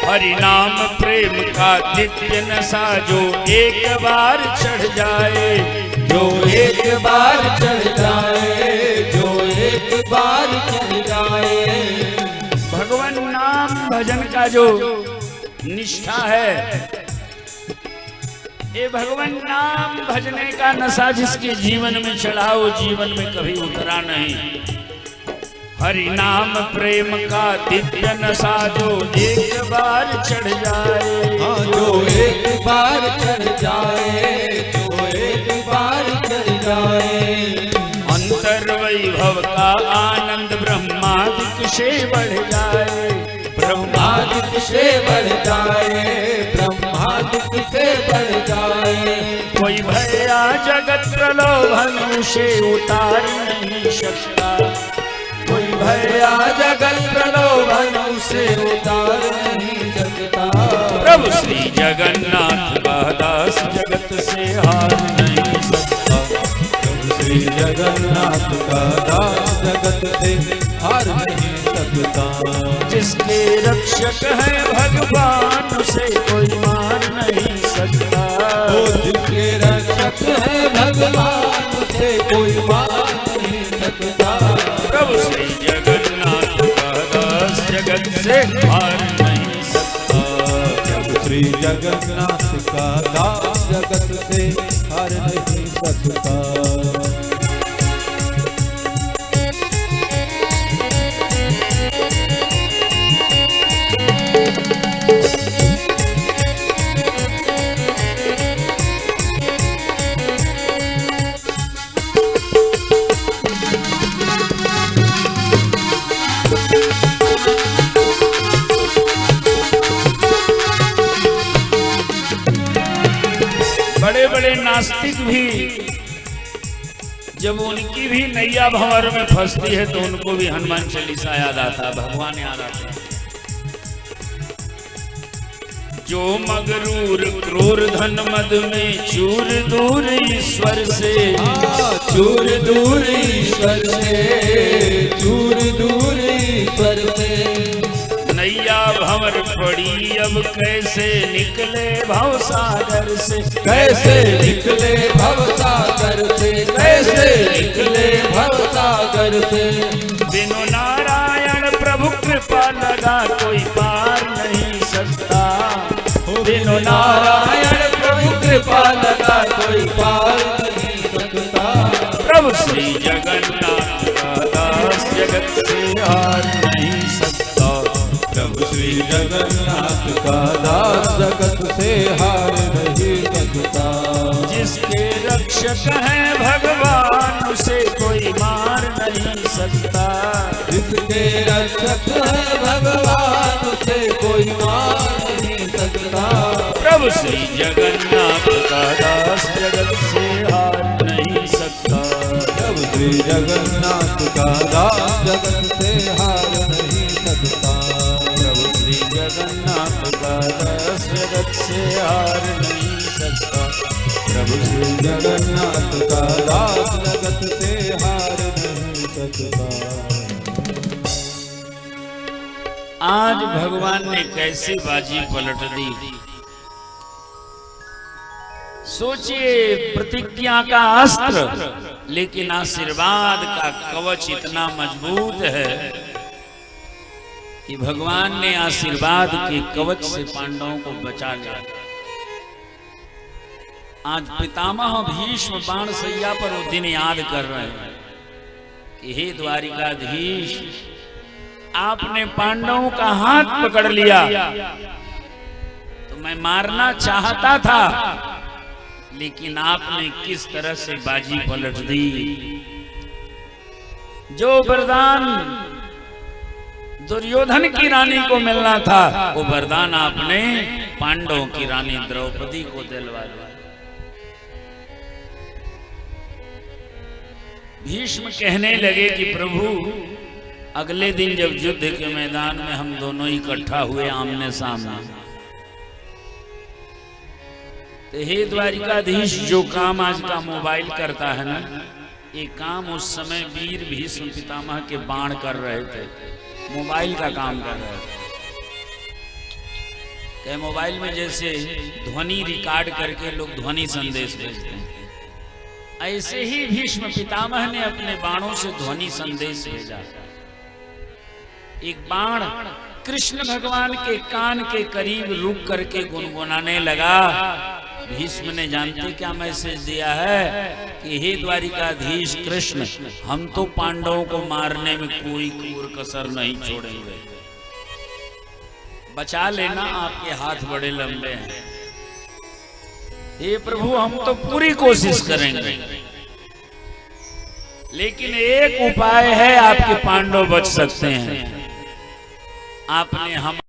हरि नाम प्रेम का दिव्य नशा जो एक बार चढ़ जाए, जो एक बार चढ़ जाए, जो एक बार चढ़ जाए। भगवान नाम भजन का जो निष्ठा है, ये भगवान नाम भजने का नशा जिसके जीवन में चढ़ा वो जीवन में कभी उतरा नहीं। हरि नाम प्रेम का दिव्य नशा जो एक बार चढ़ जाए, जो एक बार चढ़ जाए, जो एक बार चढ़ जाए। अंतर वैभव का आनंद ब्रह्मादिक से बढ़ जाए, ब्रह्मादिक से बढ़ जाए, ब्रह्मादिक से बढ़ जाए। कोई भया जगत प्रलोभन से उतार नहीं सकता, कोई भया जगत प्रलोभन उसे उतार नहीं सकता। प्रभु श्री जगन्नाथ का दास जगत से हार नहीं सकता। प्रभु श्री जगन्नाथ का दास जगत से हार नहीं सकता। जिसके रक्षक है भगवान उसे कोई मार नहीं सकता। वो जिसके रक्षक है भगवान उसे कोई मार नहीं सकता। प्रभु श्री जगन्नाथ का दास जगत से हार नहीं सकता। प्रभु श्री जगन्नाथ का दास जगत से हार नहीं सकता। बड़े बड़े नास्तिक भी जब उनकी भी नैया भंवर में फंसती है तो उनको भी हनुमान चालीसा याद आता है, भगवान याद आता है। जो मगरूर क्रूर धन मद में चूर दूर ईश्वर से, चूर दूर ईश्वर से, चूर दूर ईश्वर से। नैया भंवर पड़ी अब कैसे निकले भव सागर से, कैसे निकले भव सागर से, कैसे निकले भव सागर से। बिनु नारायण प्रभु कृपा लगा कोई पार नहीं सकता। बिनु नारायण प्रभु कृपा लगा कोई पार नहीं सकता। प्रभु श्री जगन्नाथ का दास जगत से हार नहीं सकता। प्रभु श्री जगन्नाथ का दास जगत से हार नहीं सकता। जिसके रक्षक है भगवान उसे कोई मार नहीं सकता। जिसके रक्षक है भगवान उसे कोई मार नहीं सकता। प्रभु श्री जगन्नाथ का दास जगत से हार नहीं सकता। प्रभु श्री जगन्नाथ का दास जगत से हार नहीं सकता। प्रभु श्री जगन्नाथ का दास जगत से हार नहीं सकता। प्रभु श्री जगन्नाथ का दास जगत से हार नहीं सकता। आज भगवान ने कैसी बाजी पलट दी। सोचिए, प्रतिज्ञा का अस्त्र लेकिन आशीर्वाद का कवच इतना मजबूत है कि भगवान ने आशीर्वाद के कवच से पांडवों को बचा लिया। आज पितामह भीष्म बाण सैया पर वो दिन याद कर रहे हैं कि हे द्वारिकाधीश, आपने पांडवों का हाथ पकड़ लिया तो मैं मारना चाहता था, लेकिन आपने किस तरह से बाजी पलट दी। जो वरदान दुर्योधन की रानी को मिलना था वो वरदान आपने पांडवों की रानी द्रौपदी को दिलवा दिया। भीष्म कहने लगे कि प्रभु, अगले दिन जब युद्ध के मैदान में हम दोनों इकट्ठा हुए आमने सामने, तो हे द्वारिकाधीश, जो काम आज का मोबाइल करता है ना, ये काम उस समय वीर भीष्म पितामह के बाण कर रहे थे, मोबाइल का काम कर रहे थे। कि मोबाइल में जैसे ध्वनि रिकॉर्ड करके लोग ध्वनि संदेश भेजते हैं, ऐसे ही भीष्म पितामह ने अपने बाणों से ध्वनि संदेश भेजा। एक बाण कृष्ण भगवान के कान के करीब रुक करके गुनगुनाने लगा। भीष्म ने जानते क्या मैसेज दिया है कि हे द्वारिकाधीश कृष्ण, हम तो पांडवों को मारने में कोई कोर कसर नहीं छोड़ेंगे, बचा लेना, आपके हाथ बड़े लंबे हैं। हे प्रभु, हम तो पूरी कोशिश करेंगे, लेकिन एक उपाय है, आपके पांडव बच सकते हैं। आपने हम